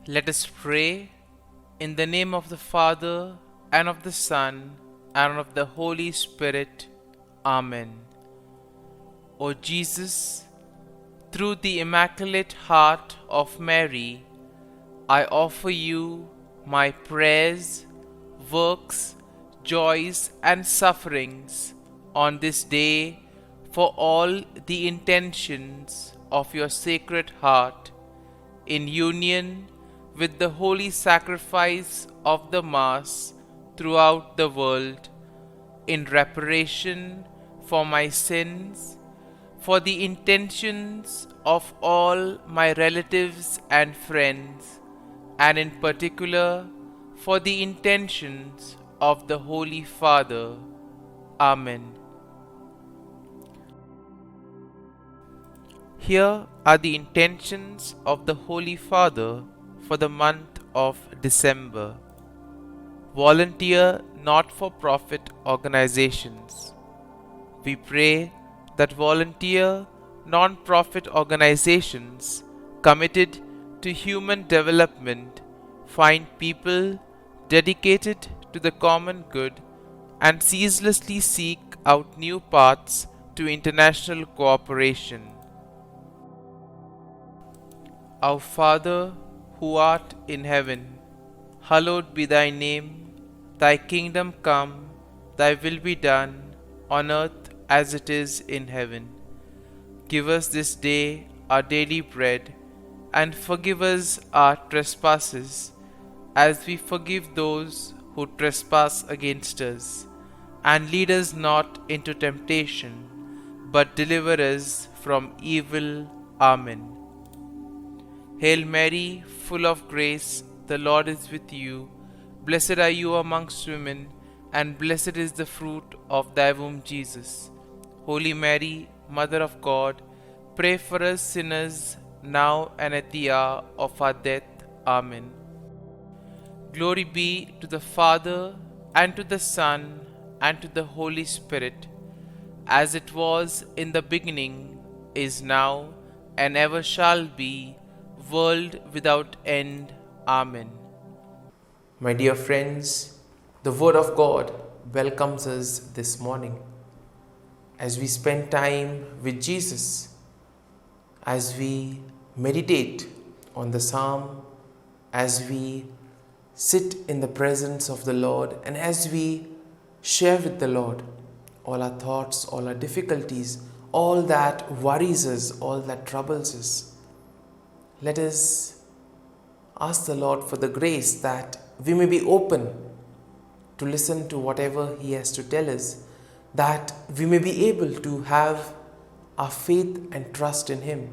Let us pray in the name of the Father, and of the Son, and of the Holy Spirit. Amen. O Jesus, through the Immaculate Heart of Mary, I offer you my prayers, works, joys, and sufferings on this day for all the intentions of your Sacred Heart, in union with the holy sacrifice of the Mass throughout the world, in reparation for my sins, for the intentions of all my relatives and friends, and in particular for the intentions of the Holy Father. Amen. Here are the intentions of the Holy Father for the month of December. Volunteer not-for-profit organizations. We pray that volunteer non-profit organizations committed to human development find people dedicated to the common good and ceaselessly seek out new paths to international cooperation. Our Father, who art in heaven, hallowed be thy name. Thy kingdom come, thy will be done, on earth as it is in heaven. Give us this day our daily bread, and forgive us our trespasses, as we forgive those who trespass against us. And lead us not into temptation, but deliver us from evil. Amen. Hail Mary, full of grace, the Lord is with you. Blessed are you amongst women, and blessed is the fruit of thy womb, Jesus. Holy Mary, Mother of God, pray for us sinners, now and at the hour of our death. Amen. Glory be to the Father, and to the Son, and to the Holy Spirit, as it was in the beginning, is now, and ever shall be, world without end. Amen. My dear friends, the Word of God welcomes us this morning as we spend time with Jesus, as we meditate on the Psalm, as we sit in the presence of the Lord, and as we share with the Lord all our thoughts, all our difficulties, all that worries us, all that troubles us. Let us ask the Lord for the grace that we may be open to listen to whatever He has to tell us, that we may be able to have our faith and trust in Him,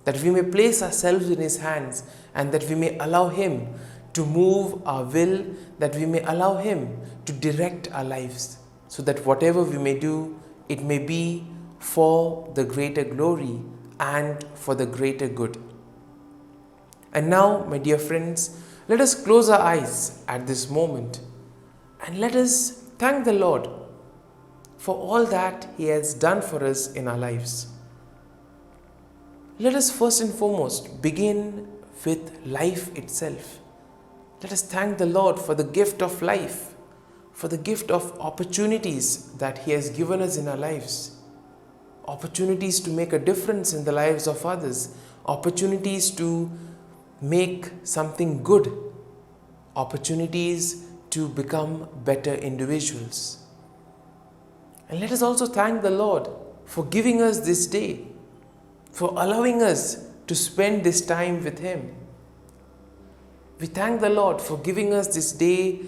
that we may place ourselves in His hands, and that we may allow Him to move our will, that we may allow Him to direct our lives, so that whatever we may do, it may be for the greater glory and for the greater good. And now, my dear friends, let us close our eyes at this moment and let us thank the Lord for all that He has done for us in our lives. Let us first and foremost begin with life itself. Let us thank the Lord for the gift of life, for the gift of opportunities that He has given us in our lives. Opportunities to make a difference in the lives of others, opportunities to make something good, opportunities to become better individuals. And let us also thank the Lord for giving us this day, for allowing us to spend this time with Him. We thank the Lord for giving us this day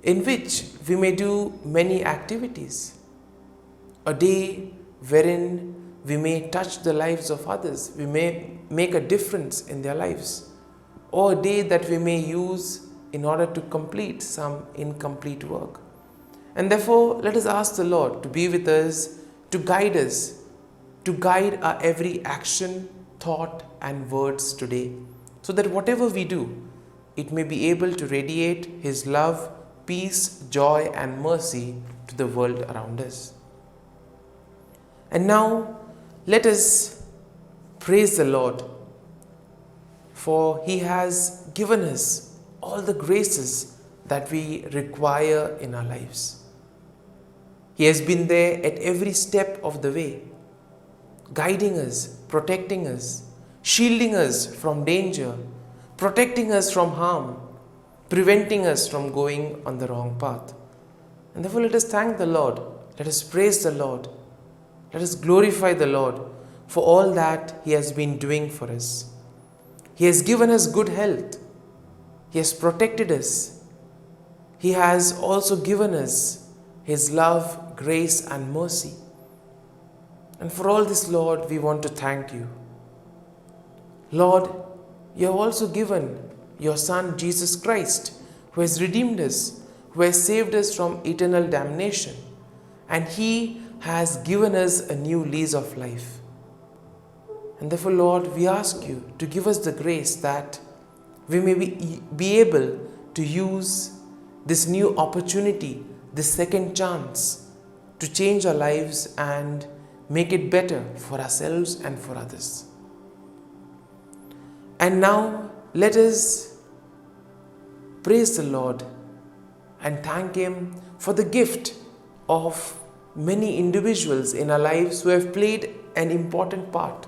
in which we may do many activities. A day wherein we may touch the lives of others, we may make a difference in their lives. Or a day that we may use in order to complete some incomplete work. And therefore, let us ask the Lord to be with us, to guide our every action, thought and words today, so that whatever we do, it may be able to radiate His love, peace, joy and mercy to the world around us. And now, let us praise the Lord for He has given us all the graces that we require in our lives. He has been there at every step of the way, guiding us, protecting us, shielding us from danger, protecting us from harm, preventing us from going on the wrong path. And therefore let us thank the Lord, let us praise the Lord, let us glorify the Lord for all that He has been doing for us. He has given us good health. He has protected us. He has also given us His love, grace and mercy. And for all this, Lord, we want to thank You. Lord, You have also given Your Son, Jesus Christ, who has redeemed us, who has saved us from eternal damnation. And He has given us a new lease of life. And therefore, Lord, we ask You to give us the grace that we may be able to use this new opportunity, this second chance, to change our lives and make it better for ourselves and for others. And now, let us praise the Lord and thank Him for the gift of many individuals in our lives who have played an important part.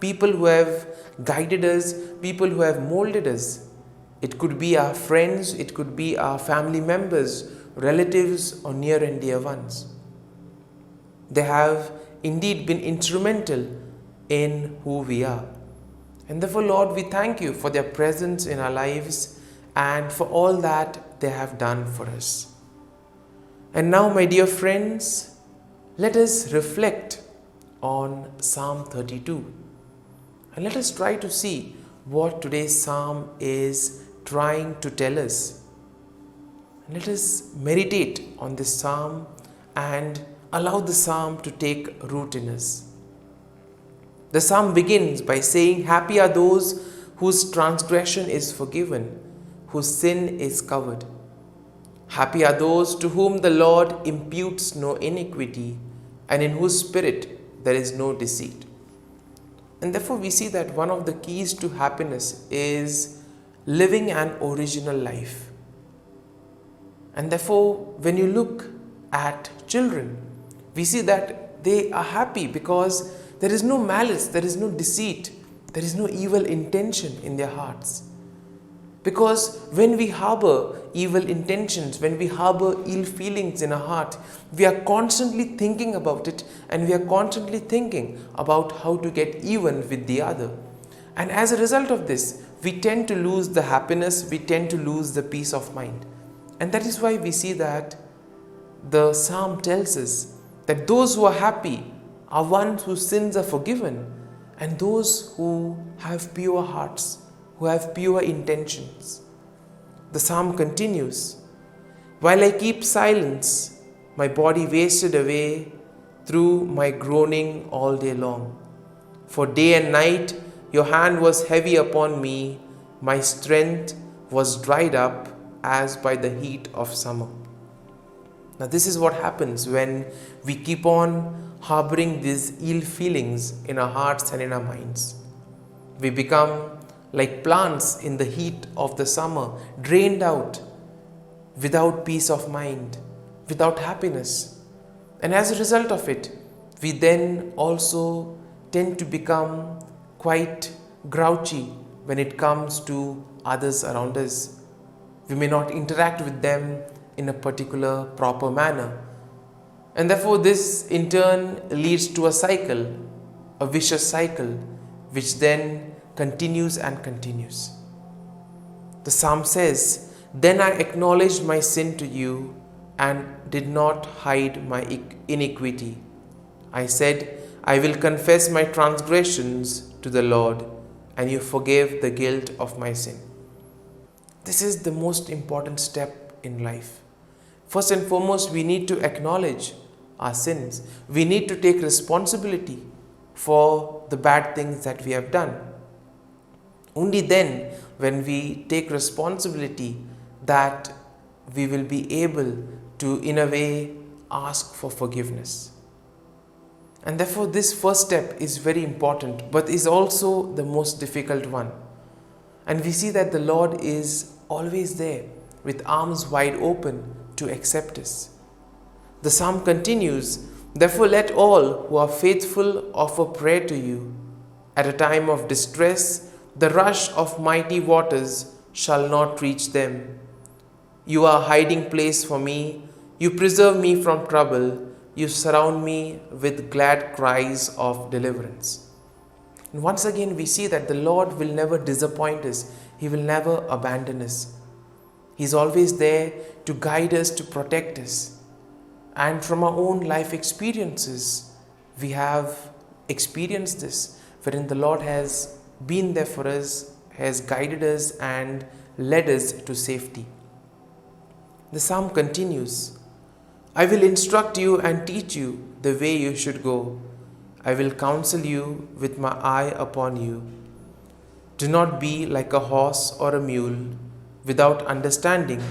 People who have guided us, people who have molded us. It could be our friends, it could be our family members, relatives or near and dear ones. They have indeed been instrumental in who we are. And therefore, Lord, we thank You for their presence in our lives and for all that they have done for us. And now, my dear friends, let us reflect on Psalm 32. And let us try to see what today's psalm is trying to tell us. And let us meditate on this psalm and allow the psalm to take root in us. The psalm begins by saying, "Happy are those whose transgression is forgiven, whose sin is covered. Happy are those to whom the Lord imputes no iniquity, and in whose spirit there is no deceit." And therefore we see that one of the keys to happiness is living an original life. And therefore, when you look at children, we see that they are happy because there is no malice, there is no deceit, there is no evil intention in their hearts. Because when we harbor evil intentions, when we harbor ill feelings in our heart, we are constantly thinking about it and we are constantly thinking about how to get even with the other. And as a result of this, we tend to lose the happiness, we tend to lose the peace of mind. And that is why we see that the psalm tells us that those who are happy are ones whose sins are forgiven and those who have pure hearts, who have pure intentions. The psalm continues, "While I keep silence, my body wasted away through my groaning all day long. For day and night your hand was heavy upon me, my strength was dried up as by the heat of summer." Now this is what happens when we keep on harboring these ill feelings in our hearts and in our minds. We become like plants in the heat of the summer, drained out, without peace of mind, without happiness. And as a result of it, we then also tend to become quite grouchy when it comes to others around us. We may not interact with them in a particular proper manner. And therefore this in turn leads to a cycle, a vicious cycle, which then continues and continues. The psalm says, "Then I acknowledged my sin to You and did not hide my iniquity. I said, I will confess my transgressions to the Lord, and You forgave the guilt of my sin." This is the most important step in life. First and foremost, we need to acknowledge our sins. We need to take responsibility for the bad things that we have done. Only then, when we take responsibility, that we will be able to, in a way, ask for forgiveness. And therefore, this first step is very important, but is also the most difficult one. And we see that the Lord is always there with arms wide open to accept us. The psalm continues, "Therefore let all who are faithful offer prayer to you. At a time of distress, the rush of mighty waters shall not reach them. You are a hiding place for me. You preserve me from trouble. You surround me with glad cries of deliverance." And once again, we see that the Lord will never disappoint us. He will never abandon us. He's always there to guide us, to protect us. And from our own life experiences, we have experienced this, wherein the Lord has been there for us, has guided us and led us to safety. The psalm continues, "I will instruct you and teach you the way you should go. I will counsel you with my eye upon you. Do not be like a horse or a mule without understanding,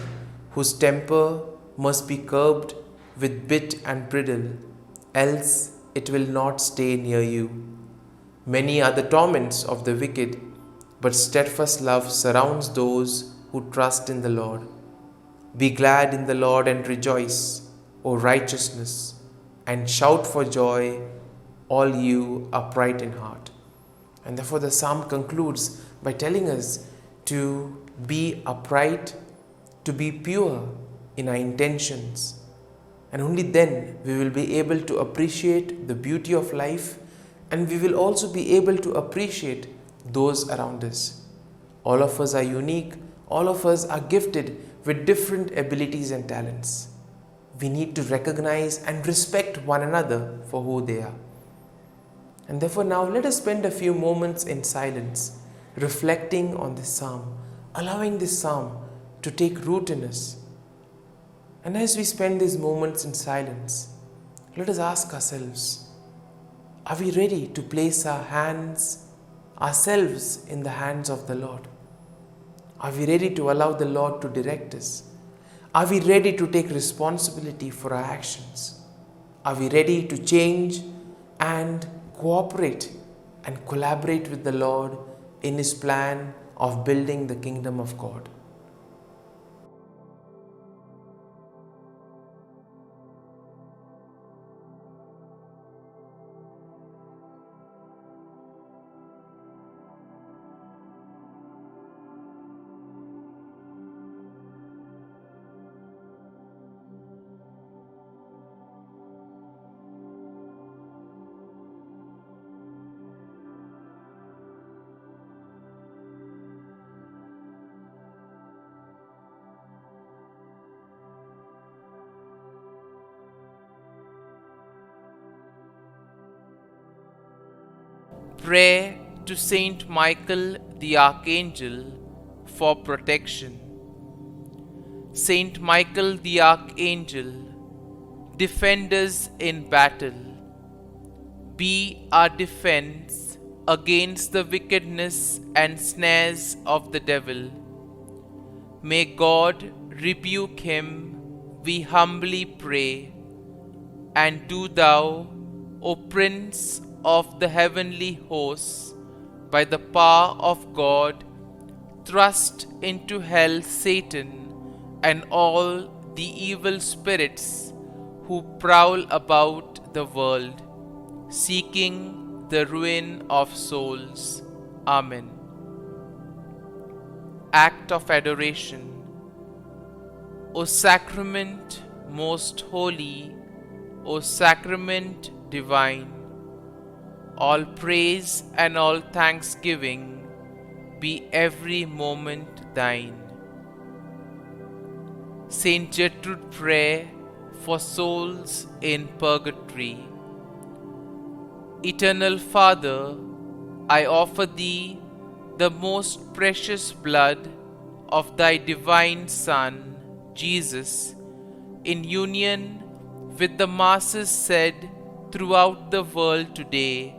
whose temper must be curbed with bit and bridle, else it will not stay near you. Many are the torments of the wicked, but steadfast love surrounds those who trust in the Lord. Be glad in the Lord and rejoice, O righteousness, and shout for joy, all you upright in heart." And therefore the psalm concludes by telling us to be upright, to be pure in our intentions. And only then we will be able to appreciate the beauty of life, and we will also be able to appreciate those around us. All of us are unique. All of us are gifted with different abilities and talents. We need to recognize and respect one another for who they are. And therefore now let us spend a few moments in silence, reflecting on this psalm, allowing this psalm to take root in us. And as we spend these moments in silence, let us ask ourselves, are we ready to place ourselves in the hands of the Lord? Are we ready to allow the Lord to direct us? Are we ready to take responsibility for our actions? Are we ready to change and cooperate and collaborate with the Lord in His plan of building the kingdom of God? Pray to Saint Michael the Archangel for protection. Saint Michael the Archangel, defend us in battle. Be our defense against the wickedness and snares of the devil. May God rebuke him, we humbly pray. And do thou, O Prince of the heavenly hosts, by the power of God, thrust into hell Satan and all the evil spirits who prowl about the world, seeking the ruin of souls. Amen. Act of Adoration. O Sacrament most holy, O Sacrament divine, all praise and all thanksgiving be every moment thine. Saint Gertrude, prayer for souls in purgatory. Eternal Father, I offer Thee the most precious blood of Thy divine Son, Jesus, in union with the masses said throughout the world today,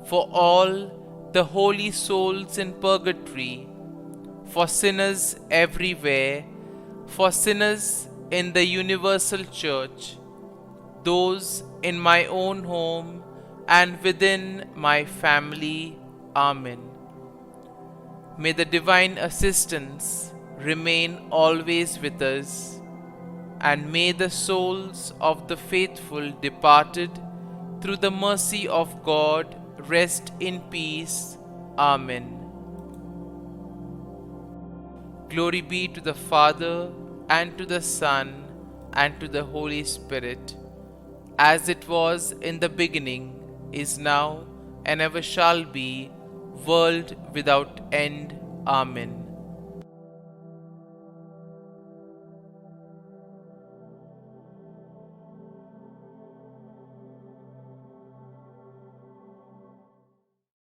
for all the holy souls in purgatory, for sinners everywhere, for sinners in the universal church, those in my own home and within my family. Amen. May the divine assistance remain always with us, and may the souls of the faithful departed through the mercy of God rest in peace. Amen. Glory be to the Father, and to the Son, and to the Holy Spirit, as it was in the beginning, is now, and ever shall be, world without end. Amen.